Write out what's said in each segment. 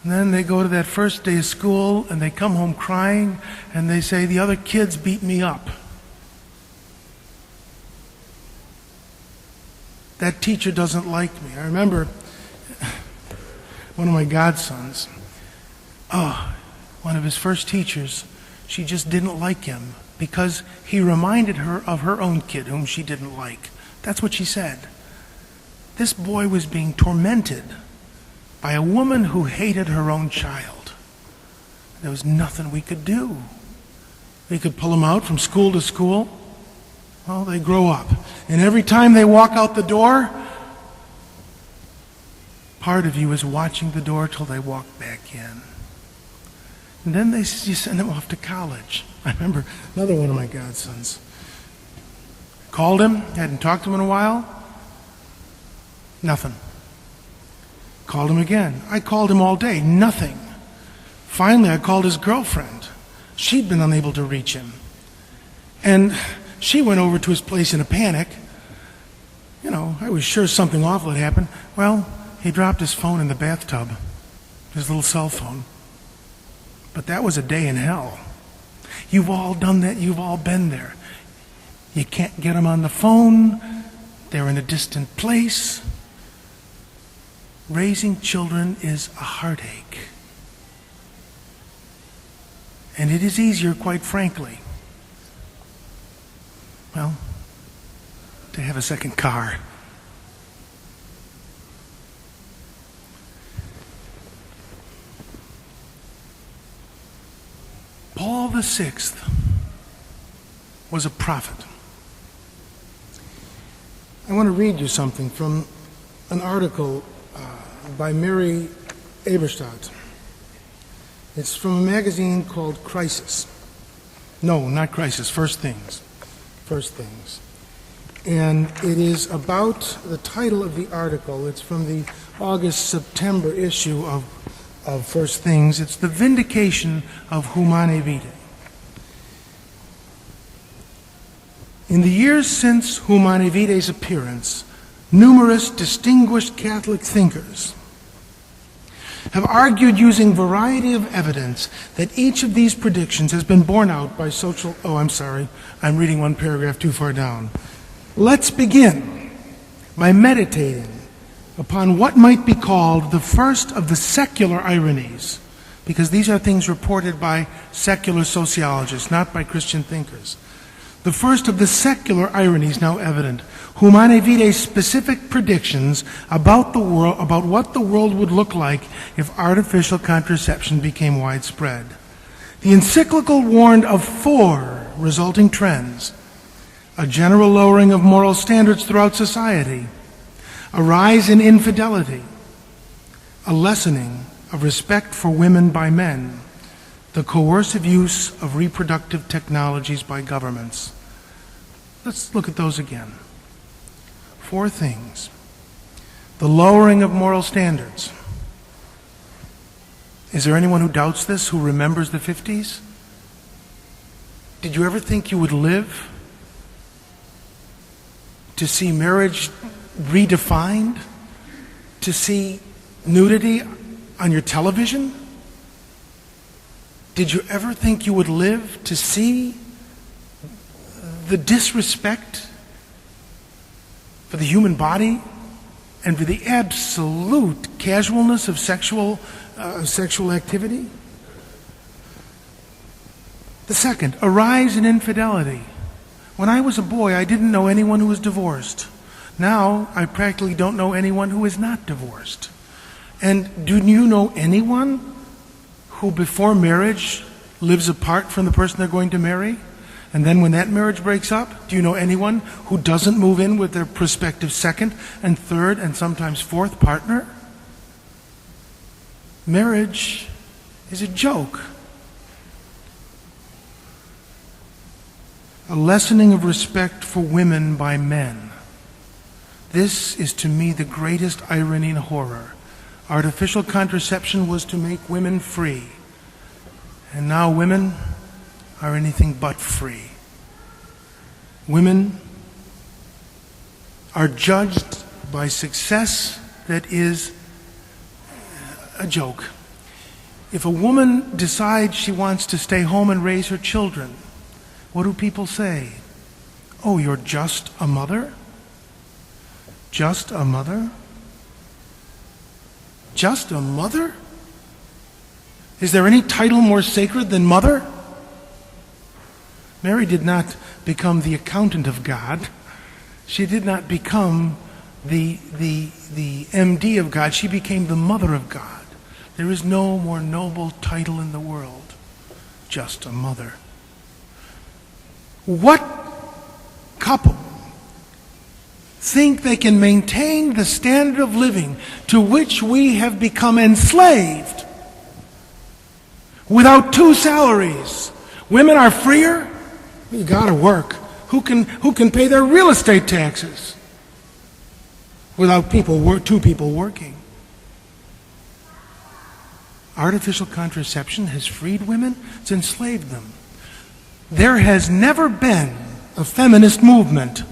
And then they go to that first day of school and they come home crying and they say, the other kids beat me up. That teacher doesn't like me. I remember one of my godsons, one of his first teachers, she just didn't like him because he reminded her of her own kid whom she didn't like. That's what she said. This boy was being tormented by a woman who hated her own child. There was nothing we could do. We could pull them out from school to school. Well, they grow up. And every time they walk out the door, part of you is watching the door till they walk back in. And then you send them off to college. I remember another one of my godsons. Called him, hadn't talked to him in a while. Nothing. Called him again. I called him all day. Nothing. Finally, I called his girlfriend. She'd been unable to reach him. And she went over to his place in a panic. You know, I was sure something awful had happened. Well, he dropped his phone in the bathtub, his little cell phone. But that was a day in hell. You've all done that. You've all been there. You can't get them on the phone. They're in a distant place. Raising children is a heartache. And it is easier, quite frankly, well, to have a second car. Paul VI was a prophet. I want to read you something from an article by Mary Eberstadt. It's from a magazine called Crisis. No, not Crisis, First Things. First Things. And it is about the title of the article. It's from the August-September issue of First Things. It's The Vindication of Humanae Vitae. In the years since Humanae Vitae's appearance, numerous distinguished Catholic thinkers have argued using variety of evidence that each of these predictions has been borne out by social... Oh, I'm sorry. I'm reading one paragraph too far down. Let's begin by meditating upon what might be called the first of the secular ironies, because these are things reported by secular sociologists, not by Christian thinkers. The first of the secular ironies now evident, Humanae Vitae's specific predictions about the world, about what the world would look like if artificial contraception became widespread. The encyclical warned of 4 resulting trends: a general lowering of moral standards throughout society, a rise in infidelity, a lessening of respect for women by men, the coercive use of reproductive technologies by governments. Let's look at those again. 4 things. The lowering of moral standards. Is there anyone who doubts this, who remembers the 50s? Did you ever think you would live to see marriage redefined? To see nudity on your television? Did you ever think you would live to see the disrespect for the human body and for the absolute casualness of sexual activity? The second, a rise in infidelity. When I was a boy, I didn't know anyone who was divorced. Now, I practically don't know anyone who is not divorced. And do you know anyone who before marriage lives apart from the person they're going to marry? And then when that marriage breaks up, do you know anyone who doesn't move in with their prospective second and third and sometimes fourth partner? Marriage is a joke. A lessening of respect for women by men. This is to me the greatest irony and horror. Artificial contraception was to make women free. And now women are anything but free. Women are judged by success that is a joke. If a woman decides she wants to stay home and raise her children, what do people say? Oh, you're just a mother? Just a mother? Just a mother? Is there any title more sacred than mother? Mary did not become the accountant of God. She did not become the MD of God. She became the mother of God. There is no more noble title in the world. Just a mother. What couple think they can maintain the standard of living to which we have become enslaved without 2 salaries? Women are freer. You gotta work. Who can pay their real estate taxes without 2 people working? Artificial contraception has freed women, it's enslaved them. There has never been a feminist movement.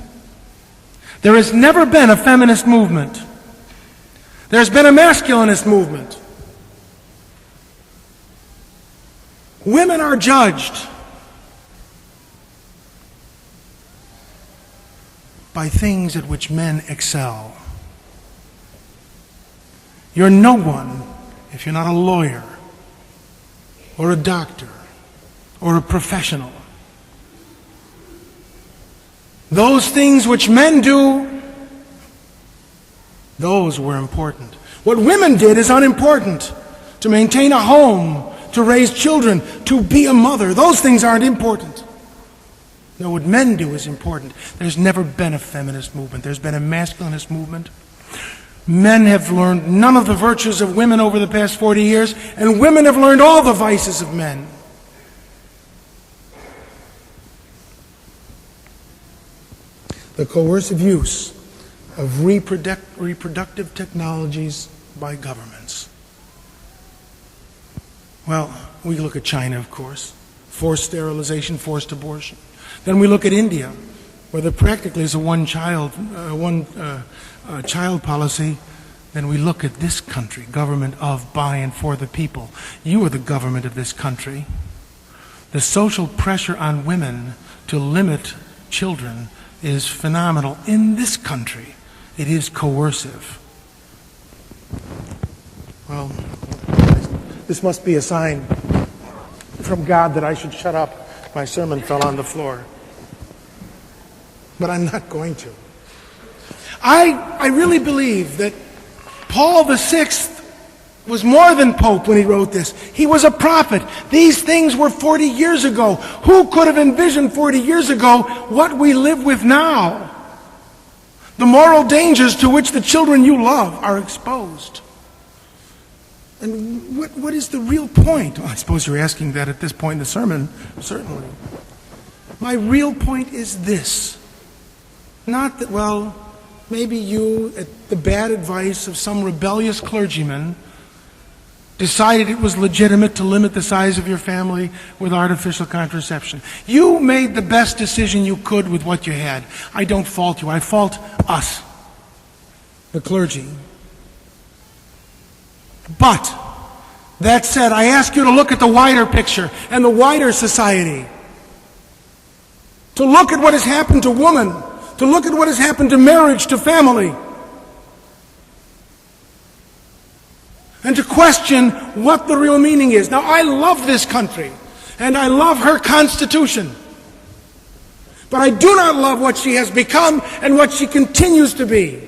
There has never been a feminist movement. There's been a masculinist movement. Women are judged by things at which men excel. You're no one if you're not a lawyer or a doctor or a professional. Those things which men do, those were important. What women did is unimportant. To maintain a home, to raise children, to be a mother, those things aren't important. No, what men do is important. There's never been a feminist movement. There's been a masculinist movement. Men have learned none of the virtues of women over the past 40 years, and women have learned all the vices of men. The coercive use of reproductive technologies by governments. Well, we look at China, of course. Forced sterilization, forced abortion. Then we look at India, where there practically is a one-child policy. Then we look at this country, government of, by, and for the people. You are the government of this country. The social pressure on women to limit children is phenomenal. In this country, it is coercive. Well, this must be a sign from God that I should shut up. My sermon fell on the floor. But I'm not going to. I really believe that Paul VI was more than Pope when he wrote this. He was a prophet. These things were 40 years ago. Who could have envisioned 40 years ago what we live with now? The moral dangers to which the children you love are exposed. And what is the real point? Well, I suppose you're asking that at this point in the sermon, certainly. My real point is this. Not that, well, maybe you, at the bad advice of some rebellious clergyman, decided it was legitimate to limit the size of your family with artificial contraception. You made the best decision you could with what you had. I don't fault you. I fault us, the clergy. But, that said, I ask you to look at the wider picture and the wider society. To look at what has happened to woman, to look at what has happened to marriage, to family. And to question what the real meaning is. Now, I love this country, and I love her Constitution. But I do not love what she has become and what she continues to be.